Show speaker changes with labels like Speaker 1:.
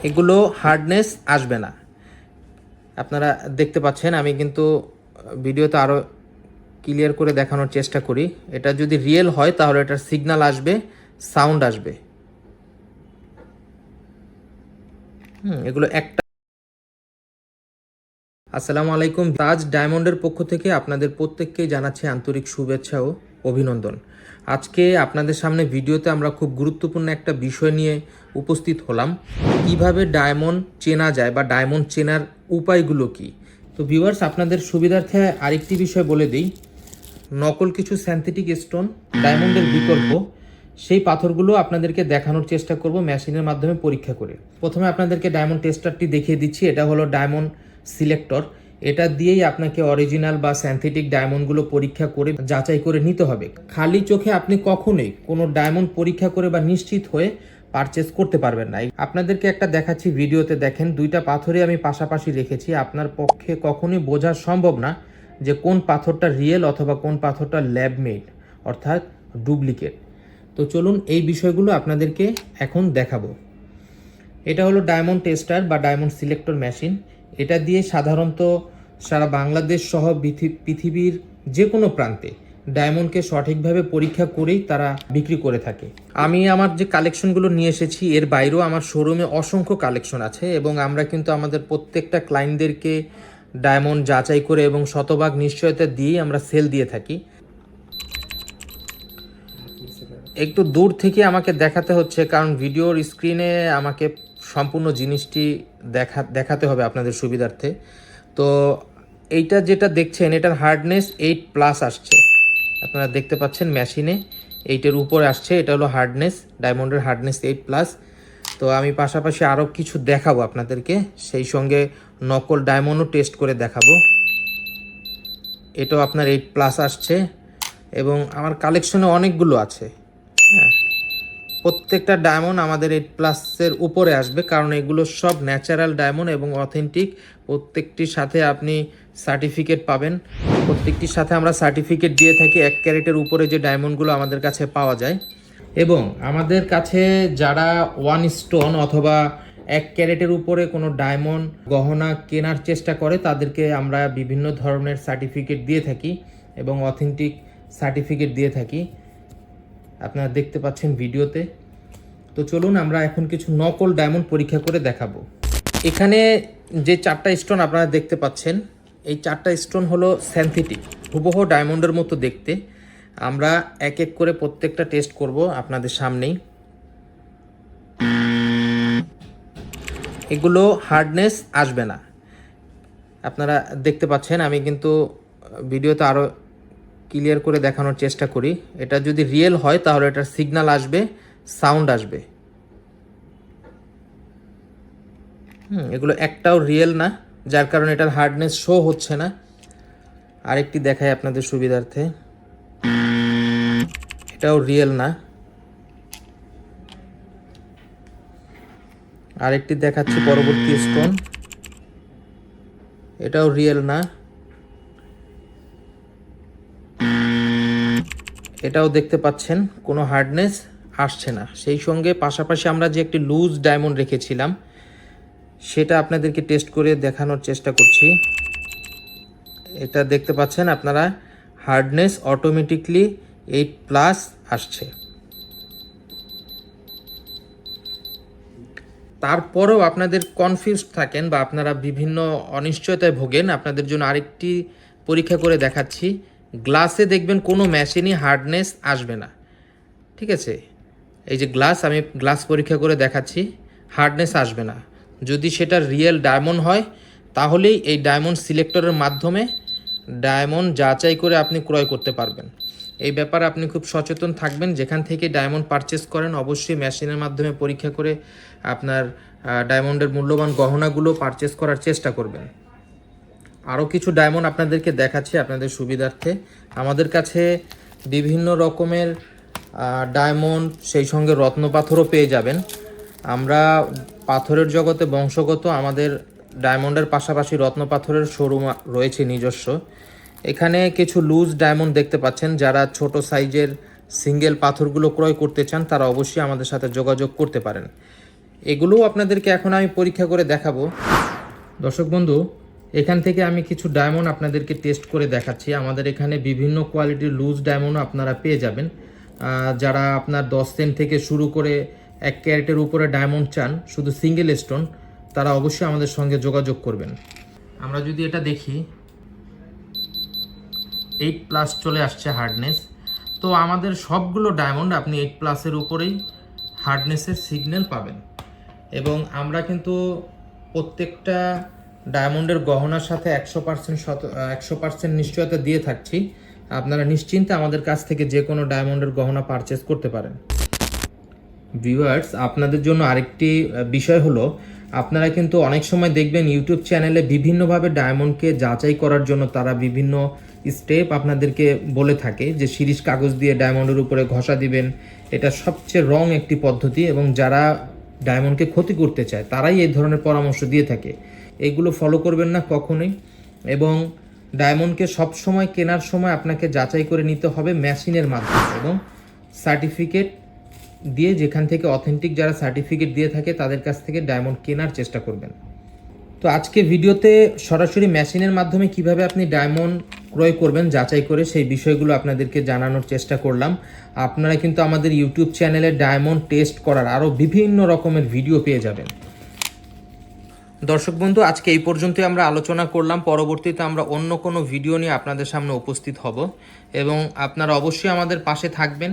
Speaker 1: এগুলো হার্ডনেস আসবে না। আপনারা দেখতে পাচ্ছেন, আমি কিন্তু ভিডিওতে আরও ক্লিয়ার করে দেখানোর চেষ্টা করি। এটা যদি রিয়েল হয় তাহলে এটার সিগন্যাল আসবে, সাউন্ড আসবে। এগুলো একটা। আসসালামু আলাইকুম। তাজ ডায়মন্ডের পক্ষ থেকে আপনাদের প্রত্যেককেই জানাচ্ছি আন্তরিক শুভেচ্ছা ও অভিনন্দন। আজকে আপনাদের সামনে ভিডিওতে আমরা খুব গুরুত্বপূর্ণ একটা বিষয় নিয়ে উপস্থিত হলাম। কিভাবে ডায়মন্ড চেনা যায় বা ডায়মন্ড চেনার উপায়গুলো কি। তো ভিউয়ার্স, আপনাদের সুবিধার্থে আরেকটি বিষয় বলে দিই। নকল কিছু সিনথেটিক স্টোন ডায়মন্ডের বিকল্প, সেই পাথরগুলো আপনাদেরকে দেখানোর চেষ্টা করব মেশিনের মাধ্যমে পরীক্ষা করে। প্রথমে আপনাদেরকে ডায়মন্ড টেস্টারটি দেখিয়ে দিচ্ছি। এটা হলো ডায়মন্ড সিলেক্টর। এটা দিয়েই আপনাকে অরিজিনাল বা সিনথেটিক ডায়মন্ডগুলো পরীক্ষা করে যাচাই করে নিতে হবে। খালি চোখে আপনি কখনোই কোনো ডায়মন্ড পরীক্ষা করে বা নিশ্চিত হয়ে পারচেস করতে পারবেন না। আপনাদেরকে একটা দেখাচ্ছি, ভিডিওতে দেখেন। দুইটা পাথরই আমি পাশাপাশি রেখেছি। আপনার পক্ষে কখনোই বোঝা সম্ভব না যে কোন পাথরটা রিয়েল অথবা কোন পাথরটা ল্যাব মেড অর্থাৎ ডুপ্লিকেট। তো চলুন এই বিষয়গুলো আপনাদেরকে এখন দেখাবো। এটা হলো ডায়মন্ড টেস্টার বা ডায়মন্ড সিলেক্টর মেশিন। এটা দিয়ে সাধারণত সারা বাংলাদেশ সহ পৃথিবীর যে কোনো প্রান্তে ডায়মন্ডকে সঠিকভাবে পরীক্ষা করেই তারা বিক্রি করে থাকে। আমি আমার যে কালেকশনগুলো নিয়ে এসেছি এর বাইরেও আমার শোরুমে অসংখ্য কালেকশন আছে, এবং আমরা কিন্তু আমাদের প্রত্যেকটা ক্লায়েন্টদেরকে ডায়মন্ড যাচাই করে এবং শতভাগ নিশ্চয়তা দিয়েই আমরা সেল দিয়ে থাকি। একটু দূর থেকে আমাকে দেখাতে হচ্ছে, কারণ ভিডিওর স্ক্রিনে আমাকে সম্পূর্ণ জিনিসটি দেখাতে হবে আপনাদের সুবিধার্থে। তো এইটা যেটা দেখছেন, এটার হার্ডনেস 8+ আসছে। আপনারা দেখতে পাচ্ছেন মেশিনে 8-এর উপরে আসছে। এটা হলো হার্ডনেস, ডায়মন্ডের হার্ডনেস 8+। তো আমি পাশাপাশি আরও কিছু দেখাবো আপনাদেরকে, সেই সঙ্গে নকল ডায়মন্ডও টেস্ট করে দেখাবো। এটাও আপনার 8+ আসছে, এবং আমার কালেকশনে অনেকগুলো আছে। হ্যাঁ, প্রত্যেকটা ডায়মন্ড আমাদের 8+-এর উপরে আসবে, কারণ এগুলো সব ন্যাচারাল ডায়মন্ড এবং অথেন্টিক। প্রত্যেকটির সাথে আপনি সার্টিফিকেট পাবেন। প্রত্যেকটির সাথে আমরা সার্টিফিকেট দিয়ে থাকি। 1 ক্যারেটের উপরে যে ডায়মন্ডগুলো আমাদের কাছে পাওয়া যায়, এবং আমাদের কাছে যারা 1 স্টোন অথবা 1 ক্যারেটের উপরে কোনো ডায়মন্ড গহনা কেনার চেষ্টা করে, তাদেরকে আমরা বিভিন্ন ধরনের সার্টিফিকেট দিয়ে থাকি এবং অথেন্টিক সার্টিফিকেট দিয়ে থাকি। আপনারা দেখতে পাচ্ছেন ভিডিওতে। তো চলুন আমরা এখন কিছু নকল ডায়মন্ড পরীক্ষা করে দেখাবো। এখানে যে 4টা স্টোন আপনারা দেখতে পাচ্ছেন, এই 4টা স্টোন হলো সিনথেটিক, হুবহু ডায়মন্ডের মতো দেখতে। আমরা এক এক করে প্রত্যেকটা টেস্ট করব আপনাদের সামনেই। এগুলো হার্ডনেস আসবে না। আপনারা দেখতে পাচ্ছেন, আমি কিন্তু ভিডিওতে আরও ক্লিয়ার করে দেখানোর চেষ্টা করি। এটা যদি রিয়েল হয় তাহলে এটার সিগন্যাল আসবে, সাউন্ড আসবে। এগুলো একটাও রিয়েল না, যার কারণে এটার হার্ডনেস শো হচ্ছে না। আরেকটি দেখাই আপনাদের সুবিধার্থে। এটাও রিয়েল না। আরেকটি দেখাচ্ছি পরবর্তী স্টোন। এটাও রিয়েল না। এটাও দেখতে পাচ্ছেন কোনো হার্ডনেস আসছে না। সেই সঙ্গে পাশাপাশি আমরা যে একটি লুজ ডায়মন্ড রেখেছিলাম, সেটা আপনাদেরকে টেস্ট করে দেখানোর চেষ্টা করছি। এটা দেখতে পাচ্ছেন আপনারা, হার্ডনেস অটোমেটিকলি 8+ আসছে। তারপরেও আপনাদের কনফিউজড থাকেন বা আপনারা বিভিন্ন অনিশ্চয়তায় ভোগেন, আপনাদের জন্য আরেকটি পরীক্ষা করে দেখাচ্ছি। গ্লাসে দেখবেন কোনো মেশিনই হার্ডনেস আসবে না। ঠিক আছে, এই যে গ্লাস, আমি গ্লাস পরীক্ষা করে দেখাচ্ছি, হার্ডনেস আসবে না। যদি সেটা রিয়েল ডায়মন্ড হয়, তাহলেই এই ডায়মন্ড সিলেক্টরের মাধ্যমে ডায়মন্ড যাচাই করে আপনি ক্রয় করতে পারবেন। এই ব্যাপারে আপনি খুব সচেতন থাকবেন। যেখান থেকে ডায়মন্ড পারচেস করেন, অবশ্যই মেশিনের মাধ্যমে পরীক্ষা করে আপনার ডায়মন্ডের মূল্যবান গহনাগুলো পারচেস করার চেষ্টা করবেন। আরও কিছু ডায়মন্ড আপনাদেরকে দেখাচ্ছি আপনাদের সুবিধার্থে। আমাদের কাছে বিভিন্ন রকমের ডায়মন্ড, সেই সঙ্গে রত্নপাথরও পেয়ে যাবেন। আমরা পাথরের জগতে বংশগত, আমাদের ডায়মন্ডের পাশাপাশি রত্নপাথরের শোরুম রয়েছে নিজস্ব। এখানে কিছু লুজ ডায়মন্ড দেখতে পাচ্ছেন। যারা ছোট সাইজের সিঙ্গেল পাথরগুলো ক্রয় করতে চান, তারা অবশ্যই আমাদের সাথে যোগাযোগ করতে পারেন। এগুলোও আপনাদেরকে এখন আমি পরীক্ষা করে দেখাবো। দর্শক বন্ধু, এখান থেকে আমি কিছু ডায়মন্ড আপনাদেরকে টেস্ট করে দেখাচ্ছি। আমাদের এখানে বিভিন্ন কোয়ালিটির লুজ ডায়মন্ডও আপনারা পেয়ে যাবেন। যারা আপনার 10 সেন্ট থেকে শুরু করে 1 ক্যারেটের উপরে ডায়মন্ড চান শুধু সিঙ্গেল স্টোন, তারা অবশ্যই আমাদের সঙ্গে যোগাযোগ করবেন। আমরা যদি এটা দেখি, 8+ চলে আসছে হার্ডনেস। তো আমাদের সবগুলো ডায়মন্ড আপনি 8+-এর উপরেই হার্ডনেসের সিগন্যাল পাবেন। এবং আমরা কিন্তু প্রত্যেকটা ডায়মন্ডের গহনার সাথে 100% নিশ্চয়তা দিয়ে থাকছি। আপনারা নিশ্চিন্তে আমাদের কাছ থেকে যে কোনো ডায়মন্ডের গহনা পারচেস করতে পারেন। ভিউয়ার্স, আপনাদের জন্য আরেকটি বিষয় হলো, আপনারা কিন্তু অনেক সময় দেখবেন ইউটিউব চ্যানেলে বিভিন্নভাবে ডায়মন্ডকে যাচাই করার জন্য তারা বিভিন্ন স্টেপ আপনাদেরকে বলে থাকে যে শিরিষ কাগজ দিয়ে ডায়মন্ডের উপরে ঘষা দিবেন। এটা সবচেয়ে রং একটি পদ্ধতি এবং যারা ডায়মন্ডকে ক্ষতি করতে চায় তারাই এই ধরনের পরামর্শ দিয়ে থাকে। এগুলো ফলো করবেন না কখনোই। এবং ডায়মন্ডকে সবসময় কেনার সময় আপনাকে যাচাই করে নিতে হবে মেশিনের মাধ্যমে এবং সার্টিফিকেট দিয়ে, যেখান থেকে অথেন্টিক যারা সার্টিফিকেট দিয়ে থাকে তাদের কাছ থেকে ডায়মন্ড কেনার চেষ্টা করবেন। তো আজকে ভিডিওতে সরাসরি মেশিনের মাধ্যমে কিভাবে আপনি ডায়মন্ড ক্রয় করবেন যাচাই করে সেই বিষয়গুলো আপনাদেরকে জানানোর চেষ্টা করলাম। আপনারা কিন্তু আমাদের ইউটিউব চ্যানেলে ডায়মন্ড টেস্ট করার আরও বিভিন্ন রকমের ভিডিও পেয়ে যাবেন। দর্শক বন্ধু, আজকে এই পর্যন্তই আমরা আলোচনা করলাম। পরবর্তীতে আমরা অন্য কোনো ভিডিও নিয়ে আপনাদের সামনে উপস্থিত হব এবং আপনারা অবশ্যই আমাদের পাশে থাকবেন।